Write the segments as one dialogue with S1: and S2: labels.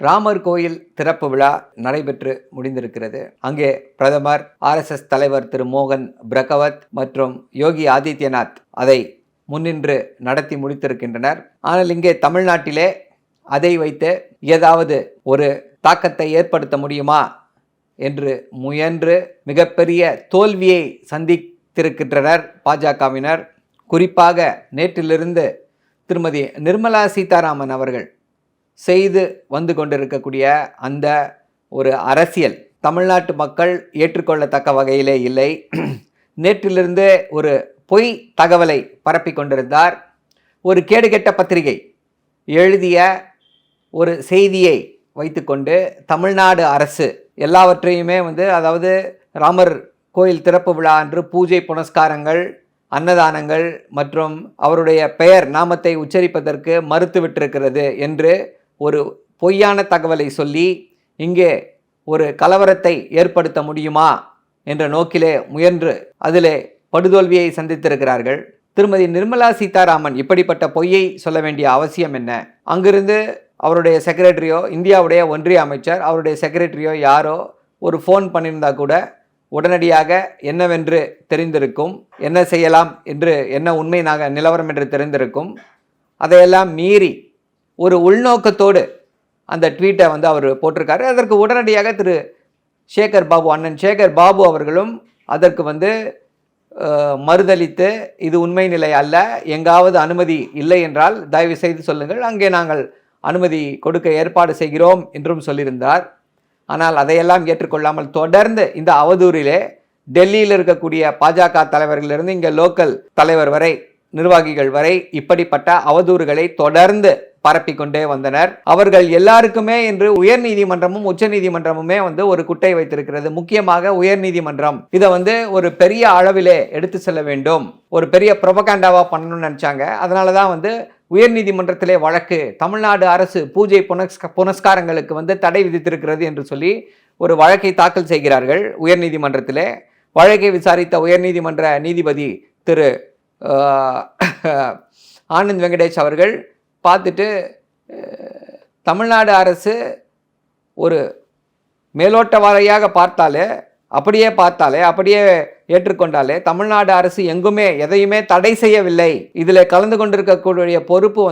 S1: ராமர் கோயில் திறப்பு விழா நடைபெற்று முடிந்திருக்கிறது. அங்கே பிரதமர், RSS தலைவர் திரு மோகன் பிரகவத் மற்றும் யோகி ஆதித்யநாத் அதை முன்னின்று நடத்தி முடித்திருக்கின்றனர். ஆனால் இங்கே தமிழ்நாட்டிலே அதை வைத்து ஏதாவது ஒரு தாக்கத்தை ஏற்படுத்த முடியுமா என்று முயன்று மிகப்பெரிய தோல்வியை சந்தித்திருக்கின்றனர் பாஜகவினர். குறிப்பாக நேற்றிலிருந்து திருமதி நிர்மலா சீதாராமன் அவர்கள் செய்து வந்து கொண்டிருக்கக்கூடிய அந்த ஒரு அரசியல் தமிழ்நாட்டு மக்கள் ஏற்றுக்கொள்ளத்தக்க வகையிலே இல்லை. நேற்றிலிருந்து ஒரு பொய் தகவலை பரப்பி கொண்டிருந்தார். ஒரு கேடுகெட்ட பத்திரிகை எழுதிய ஒரு செய்தியை வைத்துக்கொண்டு தமிழ்நாடு அரசு எல்லாவற்றையுமே அதாவது ராமர் கோயில் திறப்பு விழா அன்று பூஜை புனஸ்காரங்கள், அன்னதானங்கள் மற்றும் அவருடைய பெயர் நாமத்தை உச்சரிப்பதற்கு மறுத்துவிட்டிருக்கிறது என்று ஒரு பொய்யான தகவலை சொல்லி இங்கே ஒரு கலவரத்தை ஏற்படுத்த முடியுமா என்ற நோக்கிலே முயன்று அதிலே படுதோல்வியை சந்தித்திருக்கிறார்கள். திருமதி நிர்மலா சீதாராமன் இப்படிப்பட்ட பொய்யை சொல்ல வேண்டிய அவசியம் என்ன? அங்கிருந்து அவருடைய செக்ரட்டரியோ, இந்தியாவுடைய ஒன்றிய அமைச்சர் அவருடைய செக்ரட்டரியோ யாரோ ஒரு ஃபோன் பண்ணியிருந்தா கூட உடனடியாக என்னவென்று தெரிந்திருக்கும், என்ன செய்யலாம் என்று, என்ன உண்மை நிலவரம் என்று தெரிந்திருக்கும். அதையெல்லாம் மீறி ஒரு உள்நோக்கத்தோடு அந்த ட்வீட்டை அவர் போட்டிருக்காரு. அதற்கு உடனடியாக திரு சேகர் பாபு, அண்ணன் சேகர் பாபு அவர்களும் அதற்கு மறுதளித்து இது உண்மை நிலை அல்ல, எங்காவது அனுமதி இல்லை என்றால் தயவு செய்து சொல்லுங்கள், அங்கே நாங்கள் அனுமதி கொடுக்க ஏற்பாடு செய்கிறோம் என்றும் சொல்லியிருந்தார். ஆனால் அதையெல்லாம் ஏற்றுக்கொள்ளாமல் தொடர்ந்து இந்த அவதூறிலே டெல்லியில் இருக்கக்கூடிய பாஜக தலைவர்களிலிருந்து இங்கே லோக்கல் தலைவர் வரை, நிர்வாகிகள் வரை இப்படிப்பட்ட அவதூறுகளை தொடர்ந்து பரப்பிக்கொண்டே வந்தனர். அவர்கள் எல்லாருக்குமே இன்று உயர் நீதிமன்றமும் உச்ச நீதிமன்றமுமே ஒரு குட்டை வைத்திருக்கிறது. முக்கியமாக உயர் நீதிமன்றம் இதை ஒரு பெரிய அளவிலே எடுத்து செல்ல வேண்டும், ஒரு பெரிய ப்ரொபகண்டாவா பண்ணணும்னு நினைச்சாங்க. அதனால தான் உயர் நீதிமன்றத்திலே வழக்கு, தமிழ்நாடு அரசு பூஜை புனஸ்காரங்களுக்கு தடை விதித்திருக்கிறது என்று சொல்லி ஒரு வழக்கை தாக்கல் செய்கிறார்கள் உயர் நீதிமன்றத்திலே. வழக்கை விசாரித்த உயர் நீதிமன்ற நீதிபதி திரு ஆனந்த் வெங்கடேஷ் அவர்கள் பார்த்துட்டு, தமிழ்நாடு அரசு ஒரு மேலோட்ட வாரியாக பார்த்தாலே, அப்படியே ஏற்றுக்கொண்டாலே தமிழ்நாடு அரசு எங்குமே எதையுமே தடை செய்யவில்லை, இதில் கலந்து கொண்டிருக்கக்கூடிய பொறுப்பு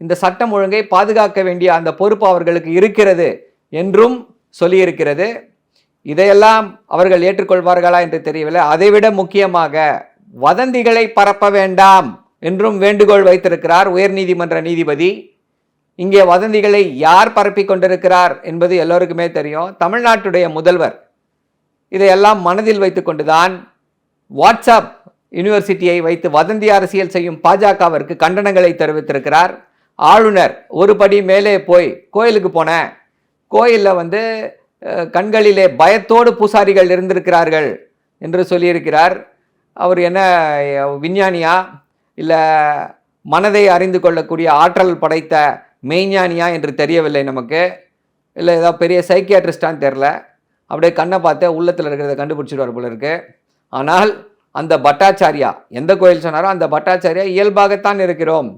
S1: இந்த சட்டம் ஒழுங்கை பாதுகாக்க வேண்டிய அந்த பொறுப்பு அவர்களுக்கு இருக்கிறது என்றும் சொல்லியிருக்கிறது. இதையெல்லாம் அவர்கள் ஏற்றுக்கொள்வார்களா என்று தெரியவில்லை. அதைவிட முக்கியமாக வதந்திகளை பரப்ப வேண்டாம் என்றும் வேண்டுகோள் வைத்திருக்கிறார் உயர் நீதிமன்ற நீதிபதி. இங்கே வதந்திகளை யார் பரப்பி கொண்டிருக்கிறார் என்பது எல்லோருக்குமே தெரியும். தமிழ்நாட்டுடைய முதல்வர் இதையெல்லாம் மனதில் வைத்து கொண்டுதான் வாட்ஸ்அப் யூனிவர்சிட்டியை வைத்து வதந்தி அரசியல் செய்யும் பாஜகவிற்கு கண்டனங்களை தெரிவித்திருக்கிறார். ஆளுநர் ஒரு படி மேலே போய் கோயிலுக்கு போன, கோயிலில் கண்களிலே பயத்தோடு பூசாரிகள் இருந்திருக்கிறார்கள் என்று சொல்லியிருக்கிறார். அவர் என்ன விஞ்ஞானியா இல்லை மனதை அறிந்து கொள்ளக்கூடிய ஆற்றல் படைத்த மெய்ஞானியா என்று தெரியவில்லை நமக்கு. இல்லை ஏதாவது பெரிய சைக்கியாட்ரிஸ்டான்னு தெரில. அப்படியே கண்ணை பார்த்து உள்ளத்தில் இருக்கிறத கண்டுபிடிச்சிடுவார் போல இருக்கு. ஆனால் அந்த பட்டாச்சாரியா எந்த கோயில் சொன்னாரோ அந்த பட்டாச்சாரியா இயல்பாகத்தான் இருக்கிறோம்,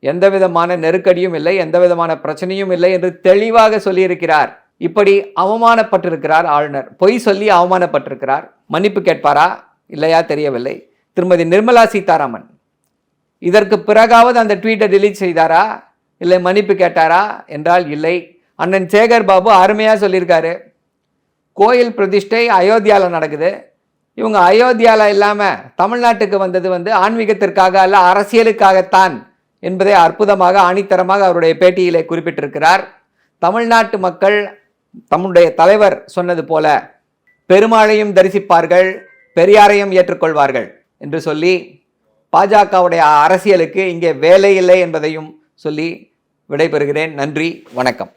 S1: எந்த விதமான நெருக்கடியும் இல்லை, எந்த விதமான பிரச்சனையும் இல்லை என்று தெளிவாக சொல்லியிருக்கிறார். இப்படி அவமானப்பட்டிருக்கிறார் ஆளுநர், பொய் சொல்லி அவமானப்பட்டிருக்கிறார். மன்னிப்பு கேட்பாரா இல்லையா தெரியவில்லை. திருமதி நிர்மலா சீதாராமன் இதற்கு பிறகாவது அந்த ட்வீட்டை டெலீட் செய்தாரா, இல்லை மன்னிப்பு கேட்டாரா என்றால் இல்லை. அண்ணன் சேகர் பாபு அருமையாக சொல்லியிருக்காரு, கோயில் பிரதிஷ்டை அயோத்தியாவில் நடக்குது, இவங்க அயோத்தியாவில் இல்லாமல் தமிழ்நாட்டுக்கு வந்தது ஆன்மீகத்திற்காக அல்ல, அரசியலுக்காகத்தான் என்பதை அற்புதமாக ஆணித்தரமாக அவருடைய பேட்டியிலே குறிப்பிட்டிருக்கிறார். தமிழ்நாட்டு மக்கள் தம்முடைய தலைவர் சொன்னது போல பெருமாளையும் தரிசிப்பார்கள், பெரியாரையும் ஏற்றுக்கொள்வார்கள் என்று சொல்லி பாஜகவுடைய அரசியலுக்கு இங்கே வேலை இல்லை என்பதையும் சொல்லி விடைபெறுகிறேன். நன்றி, வணக்கம்.